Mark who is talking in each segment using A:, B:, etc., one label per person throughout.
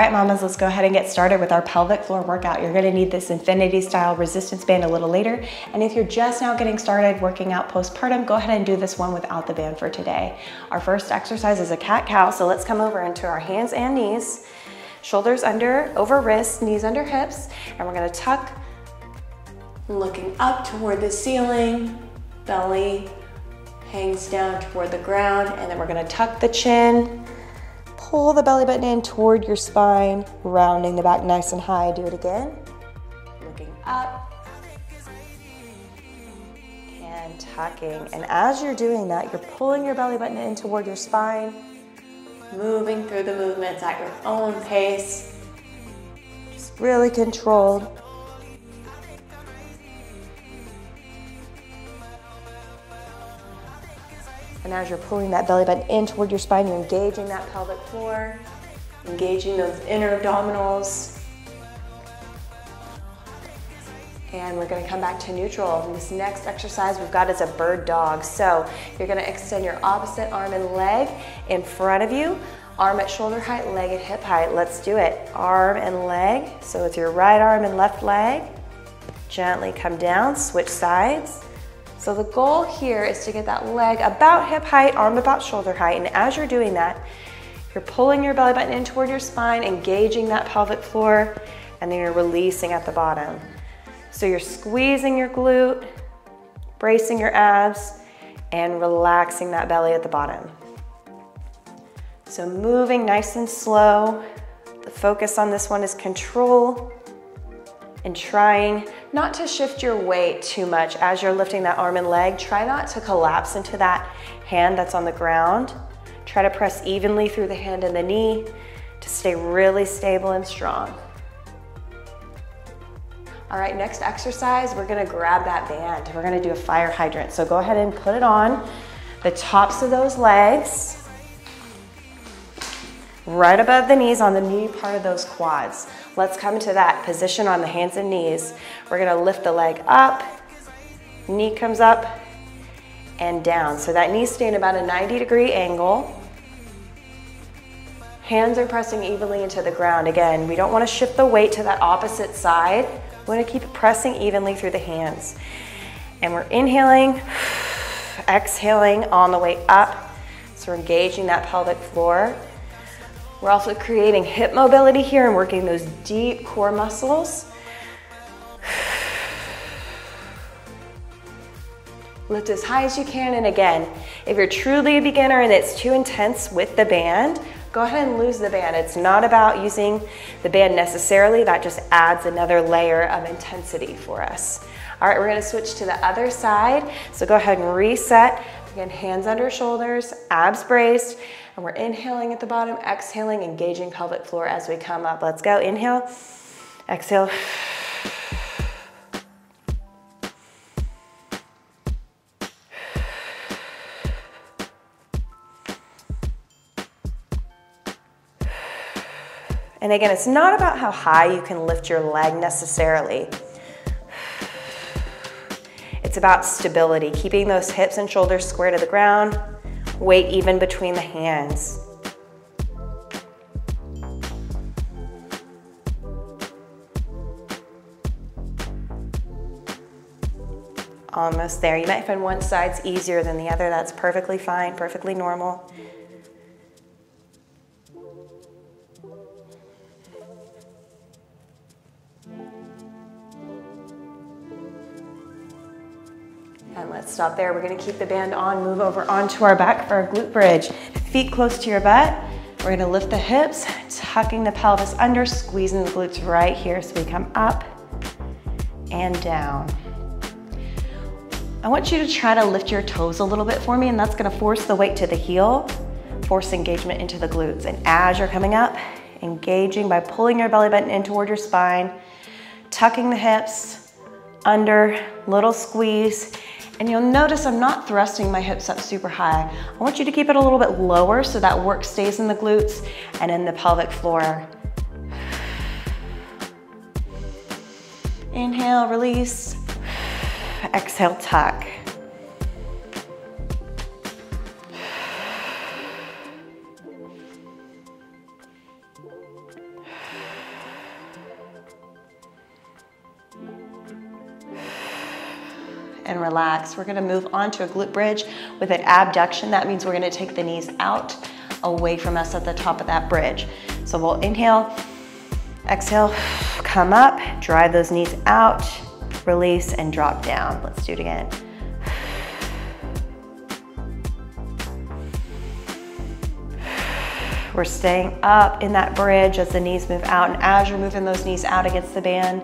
A: right, mamas, let's go ahead and get started with our pelvic floor workout. You're gonna need this infinity style resistance band a little later. And if you're just now getting started working out postpartum, go ahead and do this one without the band for today. Our first exercise is a cat-cow. So let's come over into our hands and knees, shoulders over wrists, knees under hips. And we're gonna tuck, looking up toward the ceiling, belly hangs down toward the ground. And then we're gonna tuck the chin, pull the belly button in toward your spine, rounding the back nice and high. Do it again. Looking up and tucking. And as you're doing that, you're pulling your belly button in toward your spine, moving through the movements at your own pace. Just really controlled. And as you're pulling that belly button in toward your spine, you're engaging that pelvic floor, engaging those inner abdominals. And we're gonna come back to neutral. And this next exercise we've got is a bird dog. So you're gonna extend your opposite arm and leg in front of you, arm at shoulder height, leg at hip height. Let's do it. Arm and leg. So with your right arm and left leg, gently come down, switch sides. So the goal here is to get that leg about hip height, arm about shoulder height. And as you're doing that, you're pulling your belly button in toward your spine, engaging that pelvic floor, and then you're releasing at the bottom. So you're squeezing your glute, bracing your abs, and relaxing that belly at the bottom. So moving nice and slow. The focus on this one is control, and trying not to shift your weight too much as you're lifting that arm and leg. Try not to collapse into that hand that's on the ground. Try to press evenly through the hand and the knee to stay really stable and strong. All right, next exercise, we're gonna grab that band. We're gonna do a fire hydrant. So go ahead and put it on the tops of those legs, right above the knees on the knee part of those quads. Let's come to that position on the hands and knees. We're gonna lift the leg up, knee comes up and down. So that knee's staying about a 90-degree angle. Hands are pressing evenly into the ground. Again, we don't wanna shift the weight to that opposite side. We wanna keep pressing evenly through the hands. And we're inhaling, exhaling on the way up. So we're engaging that pelvic floor. We're also creating hip mobility here and working those deep core muscles. Lift as high as you can, and again, if you're truly a beginner and it's too intense with the band, go ahead and lose the band. It's not about using the band necessarily, that just adds another layer of intensity for us. All right, we're gonna switch to the other side. So go ahead and reset. Again, hands under shoulders, abs braced, and we're inhaling at the bottom, exhaling, engaging pelvic floor as we come up. Let's go, inhale, exhale. And again, it's not about how high you can lift your leg necessarily. It's about stability, keeping those hips and shoulders square to the ground, weight even between the hands. Almost there. You might find one side's easier than the other. That's perfectly fine, perfectly normal. And let's stop there. We're gonna keep the band on, move over onto our back for our glute bridge. Feet close to your butt. We're gonna lift the hips, tucking the pelvis under, squeezing the glutes right here so we come up and down. I want you to try to lift your toes a little bit for me, and that's gonna force the weight to the heel, force engagement into the glutes. And as you're coming up, engaging by pulling your belly button in toward your spine, tucking the hips under, little squeeze. And you'll notice I'm not thrusting my hips up super high. I want you to keep it a little bit lower so that work stays in the glutes and in the pelvic floor. Inhale, release. Exhale, tuck. and relax. We're gonna move on to a glute bridge with an abduction. That means we're gonna take the knees out away from us at the top of that bridge. So we'll inhale, exhale, come up, drive those knees out, release and drop down. Let's do it again. We're staying up in that bridge as the knees move out, and as you're moving those knees out against the band,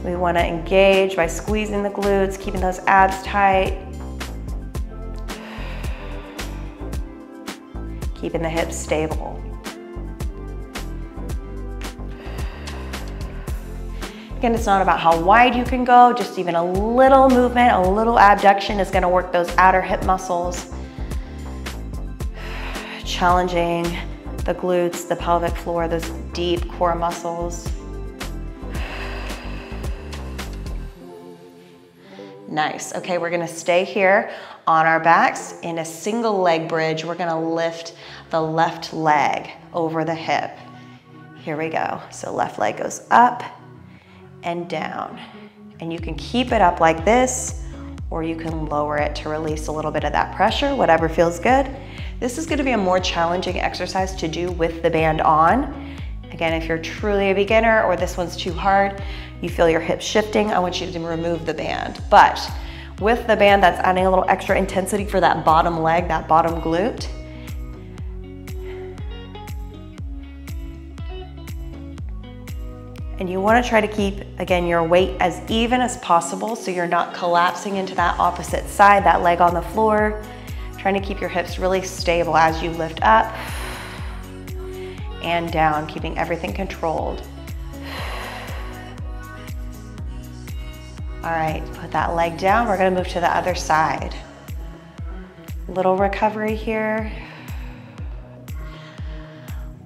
A: we want to engage by squeezing the glutes, keeping those abs tight, keeping the hips stable. Again, it's not about how wide you can go, just even a little movement, a little abduction is going to work those outer hip muscles, challenging the glutes, the pelvic floor, those deep core muscles. Nice. Okay, we're gonna stay here on our backs in a single leg bridge. We're gonna lift the left leg over the hip. Here we go. So left leg goes up and down. And you can keep it up like this, or you can lower it to release a little bit of that pressure, whatever feels good. This is gonna be a more challenging exercise to do with the band on. Again, if you're truly a beginner or this one's too hard, you feel your hips shifting, I want you to remove the band. But with the band, that's adding a little extra intensity for that bottom leg, that bottom glute. And you want to try to keep, again, your weight as even as possible so you're not collapsing into that opposite side, that leg on the floor. Trying to keep your hips really stable as you lift up and down, keeping everything controlled. All right, put that leg down. We're gonna move to the other side. Little recovery here.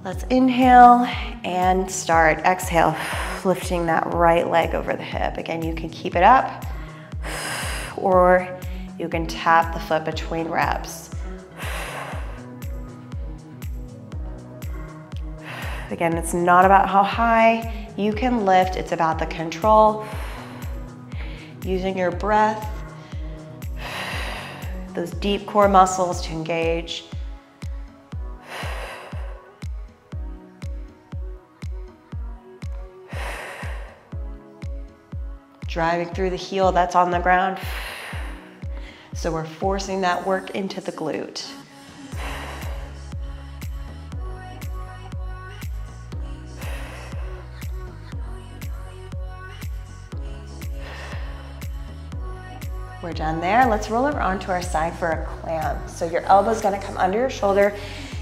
A: Let's inhale and start. Exhale, lifting that right leg over the hip. Again, you can keep it up, or you can tap the foot between reps. Again, it's not about how high you can lift, it's about the control. Using your breath, those deep core muscles to engage. Driving through the heel that's on the ground. So we're forcing that work into the glute. We're done there. Let's roll over onto our side for a clam. So your elbow's gonna come under your shoulder,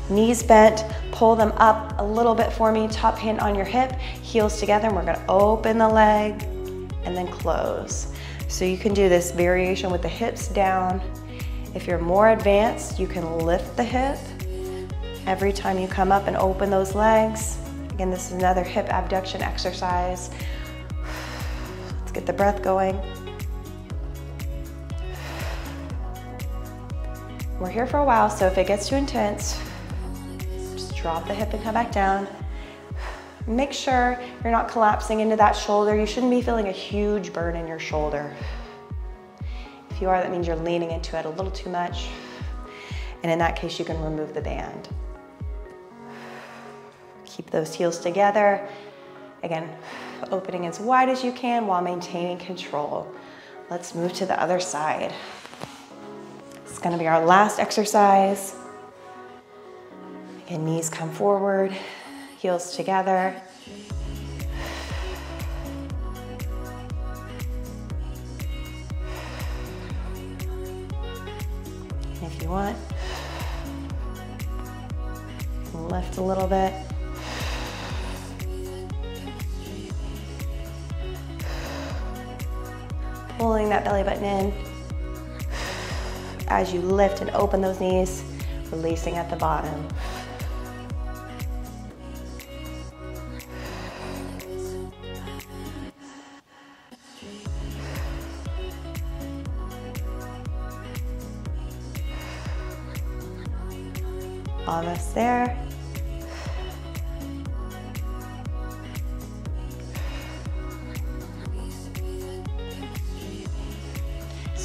A: knees bent, pull them up a little bit for me, top hand on your hip, heels together, and we're gonna open the leg and then close. So you can do this variation with the hips down. If you're more advanced, you can lift the hip every time you come up and open those legs. Again, this is another hip abduction exercise. Let's get the breath going. We're here for a while, so if it gets too intense, just drop the hip and come back down. Make sure you're not collapsing into that shoulder. You shouldn't be feeling a huge burn in your shoulder. If you are, that means you're leaning into it a little too much. And in that case, you can remove the band. Keep those heels together. Again, opening as wide as you can while maintaining control. Let's move to the other side. It's gonna be our last exercise. Again, knees come forward, heels together. And if you want, lift a little bit. Pulling that belly button in. As you lift and open those knees, releasing at the bottom. Almost there.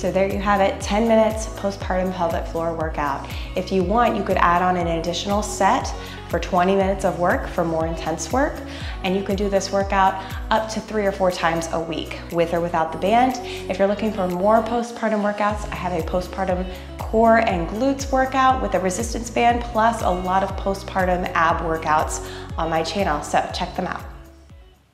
A: So there you have it, 10 minutes postpartum pelvic floor workout. If you want, you could add on an additional set for 20 minutes of work for more intense work. And you can do this workout up to 3 or 4 times a week, with or without the band. If you're looking for more postpartum workouts, I have a postpartum core and glutes workout with a resistance band, plus a lot of postpartum ab workouts on my channel, so check them out.